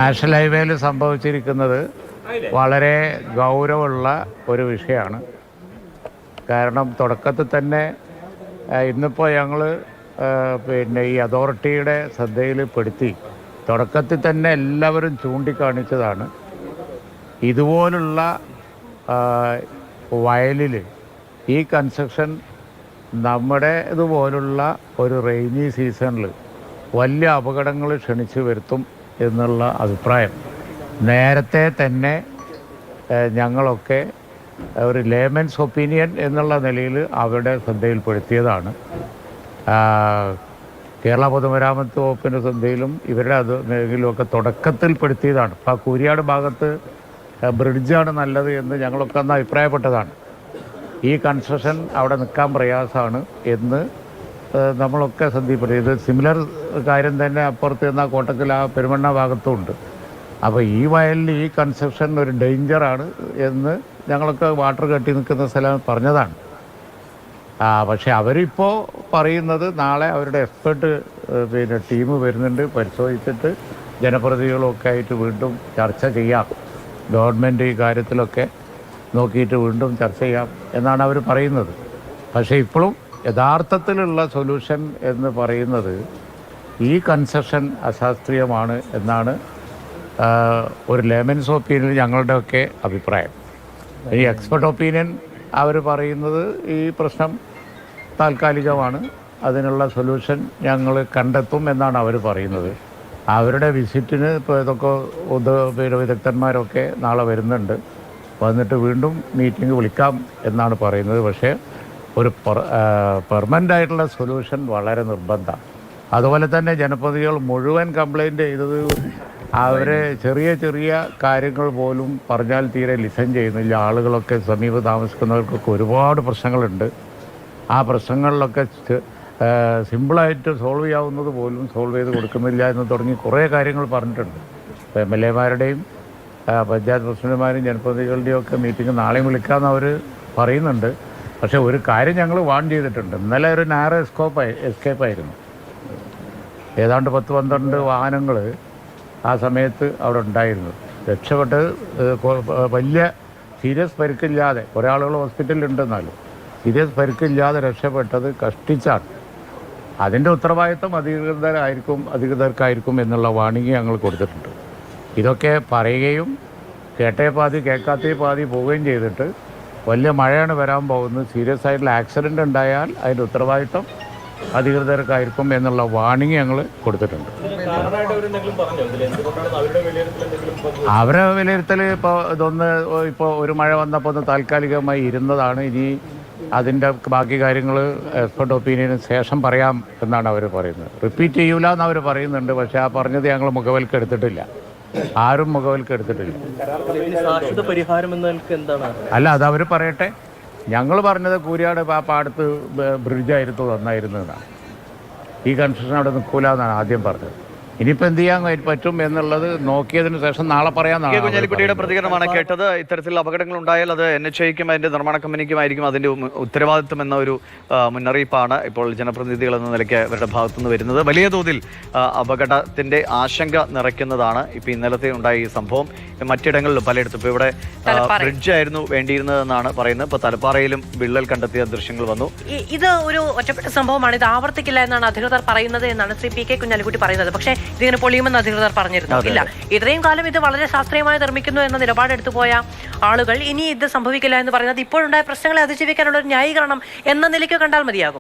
National ഹൈവേയിൽ സംഭവിച്ചിരിക്കുന്നത് വളരെ ഗൗരവമുള്ള ഒരു വിഷയമാണ്. കാരണം തുടക്കത്തിൽ തന്നെ ഇന്നിപ്പോൾ ഞങ്ങൾ ഈ അതോറിറ്റിയുടെ ശ്രദ്ധയിൽ പെടുത്തി തുടക്കത്തിൽ തന്നെ എല്ലാവരും ചൂണ്ടിക്കാണിച്ചതാണ് ഇതുപോലുള്ള വയലിൽ ഈ കൺസ്ട്രക്ഷൻ നമ്മുടെ ഇതുപോലുള്ള ഒരു റെയിനി സീസണിൽ വലിയ അപകടങ്ങൾ ക്ഷണിച്ചു വരുത്തും എന്നുള്ള അഭിപ്രായം നേരത്തെ തന്നെ ഞങ്ങളൊക്കെ ഒരു ലേമൻസ് ഒപ്പീനിയൻ എന്നുള്ള നിലയിൽ അവരുടെ ശ്രദ്ധയിൽപ്പെടുത്തിയതാണ്. കേരള പൊതുമരാമത്ത് വകുപ്പിൻ്റെ ശ്രദ്ധയിലും ഇവരുടെ മേഖലയിലുമൊക്കെ തുടക്കത്തിൽപ്പെടുത്തിയതാണ്. ഇപ്പോൾ കൂരിയാട് ഭാഗത്ത് ബ്രിഡ്ജാണ് നല്ലത് എന്ന് ഞങ്ങളൊക്കെ അന്ന് അഭിപ്രായപ്പെട്ടതാണ്. ഈ കൺസ്ട്രക്ഷൻ അവിടെ നിൽക്കാൻ പ്രയാസമാണ് എന്ന് നമ്മളൊക്കെ ശ്രദ്ധയിൽപ്പെടുത്തി. ഇത് സിമിലർ കാര്യം തന്നെ അപ്പുറത്ത് നിന്ന കോട്ടക്കൽ ആ പെരുമണ്ണ ഭാഗത്തും ഉണ്ട്. അപ്പോൾ ഈ വയലിൽ ഈ കൺസ്ട്രക്ഷൻ ഒരു ഡേഞ്ചറാണ് എന്ന് ഞങ്ങളൊക്കെ വാട്ടർ കെട്ടി നിൽക്കുന്ന സ്ഥലം പറഞ്ഞതാണ്. പക്ഷേ അവരിപ്പോൾ പറയുന്നത് നാളെ അവരുടെ എക്സ്പെർട്ട് ടീം വരുന്നുണ്ട്, പരിശോധിച്ചിട്ട് ജനപ്രതിനിധികളൊക്കെ ആയിട്ട് വീണ്ടും ചർച്ച ചെയ്യാം, ഗവൺമെൻറ് ഈ കാര്യത്തിലൊക്കെ നോക്കിയിട്ട് വീണ്ടും ചർച്ച ചെയ്യാം എന്നാണ് അവർ പറയുന്നത്. പക്ഷേ ഇപ്പോഴും യഥാർത്ഥത്തിലുള്ള സൊല്യൂഷൻ എന്ന് പറയുന്നത് ഈ കൺസ്ട്രക്ഷൻ അശാസ്ത്രീയമാണ് എന്നാണ് ഒരു ലേമൻസ് ഒപ്പീനിയൻ ഞങ്ങളുടെയൊക്കെ അഭിപ്രായം. ഈ എക്സ്പെർട്ട് ഒപ്പീനിയൻ അവർ പറയുന്നത് ഈ പ്രശ്നം താൽക്കാലികമാണ്, അതിനുള്ള സൊല്യൂഷൻ ഞങ്ങൾ കണ്ടെത്തും എന്നാണ് അവർ പറയുന്നത്. അവരുടെ വിസിറ്റിന് ഇപ്പോൾ ഇതൊക്കെ വിദഗ്ധന്മാരൊക്കെ നാളെ വരുന്നുണ്ട്, വന്നിട്ട് വീണ്ടും മീറ്റിംഗ് വിളിക്കാം എന്നാണ് പറയുന്നത്. പക്ഷേ ഒരു പെർമനൻ്റ് ആയിട്ടുള്ള സൊല്യൂഷൻ വളരെ നിർബന്ധമാണ്. അതുപോലെ തന്നെ ജനപ്രതിനിധികൾ മുഴുവൻ കംപ്ലൈൻറ്റ് ചെയ്തത് അവരെ ചെറിയ ചെറിയ കാര്യങ്ങൾ പോലും പറഞ്ഞാൽ തീരെ ലിസൺ ചെയ്യുന്നില്ല. ആളുകളൊക്കെ സമീപം താമസിക്കുന്നവർക്കൊക്കെ ഒരുപാട് പ്രശ്നങ്ങളുണ്ട്. ആ പ്രശ്നങ്ങളിലൊക്കെ സിമ്പിളായിട്ട് സോൾവ് ചെയ്യാവുന്നത് പോലും സോൾവ് ചെയ്ത് കൊടുക്കുന്നില്ല എന്ന് തുടങ്ങി കുറേ കാര്യങ്ങൾ പറഞ്ഞിട്ടുണ്ട്. ഇപ്പോൾ MLA-മാരുടെയും പഞ്ചായത്ത് പ്രസിഡന്റുമാരും ജനപ്രതിനിധികളുടെയും ഒക്കെ മീറ്റിംഗ് നാളെയും വിളിക്കാമെന്ന് അവർ പറയുന്നുണ്ട്. പക്ഷേ ഒരു കാര്യം ഞങ്ങൾ വാൺ ചെയ്തിട്ടുണ്ട്. ഇന്നലെ ഒരു നാരോ എസ്കേപ്പായിരുന്നു. ഏതാണ്ട് 10-12 വാഹനങ്ങൾ ആ സമയത്ത് അവിടെ ഉണ്ടായിരുന്നു. രക്ഷപ്പെട്ട് വലിയ സീരിയസ് പരിക്കില്ലാതെ, കുറേ ആളുകൾ ഹോസ്പിറ്റലിലുണ്ടെന്നാലും സീരിയസ് പരിക്കില്ലാതെ രക്ഷപ്പെട്ടത് കഷ്ടിച്ചാണ്. അതിൻ്റെ ഉത്തരവാദിത്വം അധികൃതർക്കായിരിക്കും എന്നുള്ള വാണിംഗ് ഞങ്ങൾ കൊടുത്തിട്ടുണ്ട്. ഇതൊക്കെ പറയുകയും കേട്ടേ പാതി കേൾക്കാത്തേ പാതി പോവുകയും ചെയ്തിട്ട് വലിയ മഴയാണ് വരാൻ പോകുന്നത്, സീരിയസ് ആയിട്ടുള്ള ആക്സിഡൻ്റ് ഉണ്ടായാൽ അതിൻ്റെ ഉത്തരവാദിത്വം അധികൃതർക്കായിരിക്കും എന്നുള്ള വാണിംഗ് ഞങ്ങൾ കൊടുത്തിട്ടുണ്ട്. അവരെ വിലയിരുത്തൽ ഇപ്പോൾ ഒരു മഴ വന്നപ്പോൾ ഒന്ന് താൽക്കാലികമായി ഇരുന്നതാണ്. ഇനി അതിൻ്റെ ബാക്കി കാര്യങ്ങൾ എക്സ്പെർട്ട് ഒപ്പീനിയന് ശേഷം പറയാം എന്നാണ് അവർ പറയുന്നത്. റിപ്പീറ്റ് ചെയ്യൂല എന്ന് അവർ പറയുന്നുണ്ട്. പക്ഷേ ആ പറഞ്ഞത് ഞങ്ങൾ മുഖവിലക്കെടുത്തിട്ടില്ല, ആരും മുഖവിലക്കെടുത്തിട്ടില്ല. അല്ല, അതവർ പറയട്ടെ. ഞങ്ങൾ പറഞ്ഞത് കൂരിയാട് പാടത്ത് ബ്രിഡ്ജായിരുന്നു നന്നായിരുന്നു എന്നാണ്. ഈ കൺസ്ട്രക്ഷൻ അവിടെ നിൽക്കൂല എന്നാണ് ആദ്യം പറഞ്ഞത്. ഇനിയിപ്പോൾ എന്ത് ചെയ്യാൻ പറ്റും എന്നുള്ളത് നോക്കിയതിന് ശേഷം നാളെ പറയാമെന്നാണ്. കുഞ്ഞാലിക്കുട്ടിയുടെ പ്രതികരണമാണ് കേട്ടത്. ഇത്തരത്തിലുള്ള അപകടങ്ങൾ ഉണ്ടായാൽ അത് NHAയ്ക്കും അതിൻ്റെ നിർമ്മാണ കമ്പനിക്കുമായിരിക്കും അതിൻ്റെ ഉത്തരവാദിത്വം എന്ന ഒരു മുന്നറിയിപ്പാണ് ഇപ്പോൾ ജനപ്രതിനിധികൾ എന്ന നിലയ്ക്ക് അവരുടെ ഭാഗത്തുനിന്ന് വരുന്നത്. വലിയ തോതിൽ അപകടത്തിൻ്റെ ആശങ്ക നിറയ്ക്കുന്നതാണ് ഇപ്പോൾ ഇന്നലത്തെ ഉണ്ടായ ഈ സംഭവം. മറ്റിടങ്ങളിലും പലയിടത്തും ഇപ്പോൾ ഇവിടെ ബ്രിഡ്ജായിരുന്നു വേണ്ടിയിരുന്നതെന്നാണ് പറയുന്നത്. ഇപ്പോൾ തലപ്പാറയിലും വിള്ളൽ കണ്ടെത്തിയ ദൃശ്യങ്ങൾ വന്നു. ഇത് ഒരു ഒറ്റപ്പെട്ട സംഭവമാണ്, ഇത് ആവർത്തിക്കില്ല എന്നാണ് അധികൃതർ പറയുന്നത് എന്നാണ് ശ്രീ PK കുഞ്ഞാലിക്കുട്ടി പറയുന്നത്. പക്ഷേ ഇതിങ്ങനെ പൊളിയുമെന്ന് അധികൃതർ പറഞ്ഞിരുന്നു. ഇല്ല, ഇത്രയും കാലം ഇത് വളരെ ശാസ്ത്രീയമായി നിർമ്മിക്കുന്നു എന്ന നിലപാടെടുത്തു പോയ ആളുകൾ ഇനി ഇത് സംഭവിക്കില്ല എന്ന് പറയുന്നത് ഇപ്പോഴുണ്ടായ പ്രശ്നങ്ങളെ അതിജീവിക്കാനുള്ള ഒരു ന്യായീകരണം എന്ന നിലയ്ക്ക് കണ്ടാൽ മതിയാകും.